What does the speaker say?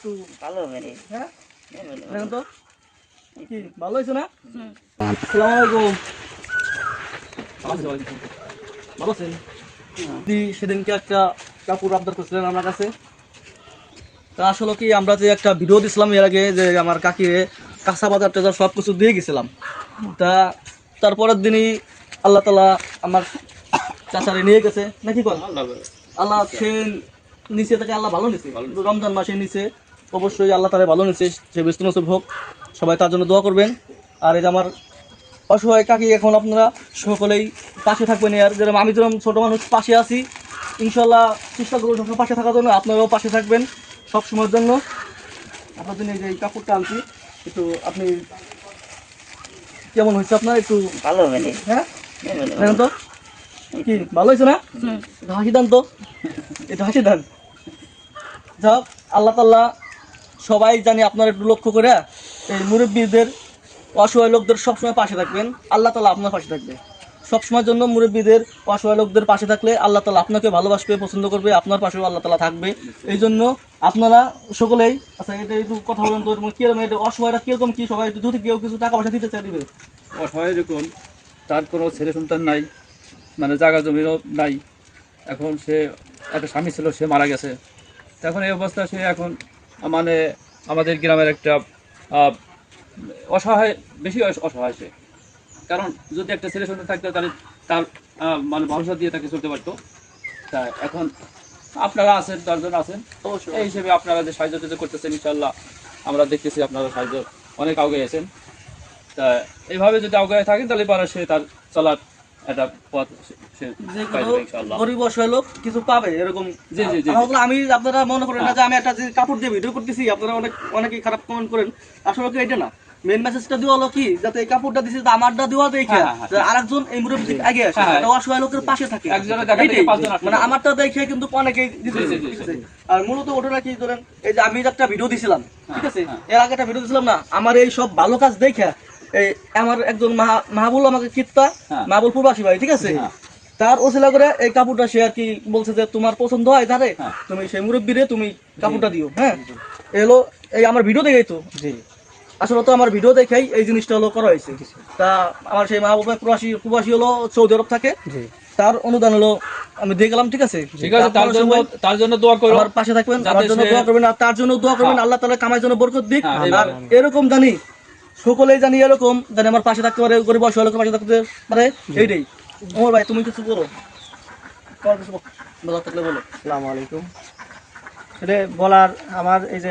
একটু ভালো হবে রে। হ্যাঁ ভালো দেখেন হবে। তো কি ভালো হয়েছে না? আসসালামু আলাইকুম। ভালো আছেন? সেদিনকে একটা কাপড় আবদার করছিলেন আমার কাছে। তা আসলে কি আমরা যে একটা ভিডিও দিছিলাম এর আগে যে আমার কাকিরে কাঁচা বাজার টাজার সব কিছু দিয়ে গেছিলাম, তা তারপরের দিনই আল্লাহ তালা আমার চাচারে নিয়ে গেছে নাকি কর আল্লাহ সে নিচে থেকে আল্লাহ ভালো নিছে, রমজান মাসে নিচে অবশ্যই আল্লাহ তালা ভালো নিছে, সে ব্যস্ত নসিব হোক, সবাই তার জন্য দোয়া করবেন। আর এই যে আমার অসহায় কাকি এখন আপনারা সকলেই পাশে থাকবেন, আর যেরকম আমি যেরকম ছোটো মানুষ পাশে আছি ইনশাল্লাহ চেষ্টা করবো সবসময় পাশে থাকার জন্য, আপনারাও পাশে থাকবেন সব সময়ের জন্য। আপনার জন্য এই যে এই কাপড়টা আনছি, একটু আপনি কেমন হয়েছে আপনার একটু ভালো হবে রে। হ্যাঁ ভালো হবে। দেখেন তো কি ভালো হয়েছে না? একটু হাসি দেন তো, একটু হাসি দেন। যাক আল্লাহ তাল্লাহ সবাই জানি আপনারা একটু লক্ষ্য করে এই মুরব্বীদের অসহায় লোকদের সবসময় পাশে থাকবেন, আল্লাহ তালা আপনার পাশে থাকবে সবসময়ের জন্য। মুরব্বীদের অসহায় লোকদের পাশে থাকলে আল্লাহ তালা আপনাকে ভালোবাসবে, পছন্দ করবে, আপনার পাশেও আল্লাহ তালা থাকবে। এই জন্য আপনারা সকলেই আচ্ছা এটা একটু কথা বলেন তো কিরকম এটা অসহায়রা কিরকম কি, সবাই যদি কেউ কিছু টাকা পয়সা দিতে চাই দিবে। অসহায় এরকম তার কোনো ছেলে সন্তান নাই, মানে জায়গা জমিরও নাই। এখন সে একটা স্বামী ছিল, সে মারা গেছে। তো এখন এই অবস্থা, সে এখন মানে আমাদের গ্রামের একটা অসহায়, বেশি অসহায় সে। কারণ যদি একটা ছেলে সন্তান থাকতো তাহলে তার মানে ভরসা দিয়ে তাকে চলতে পারতো। তা এখন আপনারা আছেন, 10 জন আছেন, অবশ্যই এই হিসেবে আপনারা যে সাহায্য টাহায্য করতেছেন ইনশাল্লাহ আমরা দেখতেছি আপনারা সাহায্য অনেক আগে আছেন। তা এইভাবে যদি আগে থাকেন তাহলে পরে সে তার চলার একটা পথ সে যে পাই কোনো যাবে ইনশাল্লাহ। গরিব অসহায় লোক কিছু পাবে এরকম। জি জি জি। আমি আপনারা মনে করেন না যে আমি একটা যে কাপড় দিয়ে ভিডিও করতেছি আপনারা অনেকেই খারাপ কমেন্ট করেন, আসলে কি এটা না, মেন মেসেজটা দেওয়া হলো কি যাতে এই কাপড়টা দিছি আমারটা দেওয়া দেখে আরেকজন এই মুরব্বী আগে আসে, একটা অসহায় লোকের পাশে থাকে, একজনের দেখা দেখে 5 জন আসে। মানে আমারটা দেখে কিন্তু অনেকেই দিতেছে। জি, জি, জি, ঠিক আছে? আর মূলত ওটা কি ধরেন এই যে আমি একটা ভিডিও দিছিলাম, ঠিক আছে, এর আগে একটা ভিডিও দিছিলাম না, আমার এই সব ভালো কাজ দেখে এই আমার একজন মাহবুল আমাকে কিত্তা মাহবুল প্রবাসী ভাই, ঠিক আছে, তার ওসিলা করে এই কাপড়টা সে আর কি বলছে যে তোমার পছন্দ হয় তারে তুমি সেই মুরব্বীরে তুমি কাপড়টা দিও। হ্যাঁ এলো এই আমার ভিডিও দেখেই তো, আসলে তো আমার ভিডিও দেখেই এই জিনিসটা হলো করা হয়েছে। তা আমার সেই মাহবুব ভাই প্রবাসী হলো সৌদি আরব থাকে, তার অনুদান হলো আমি দিয়ে গেলাম। ঠিক আছে, ঠিক আছে, তার জন্য দোয়া করো, আমার পাশে থাকবেন, আমার জন্য দোয়া করবেন, আর তার জন্য দোয়া করবেন আল্লাহ তাআলা কামাই জন্য বরকত দিক। আর এরকম জানি সকলেই জানি এরকম জানি আমার পাশে থাকতে পারে, গরিব অসহায় লোকের পাশে থাকতে পারে, এইটাই। ওমর ভাই তুমি কিছু বলো, বলার থাকলে বলো। আসসালামু আলাইকুম। বলার আমার এই যে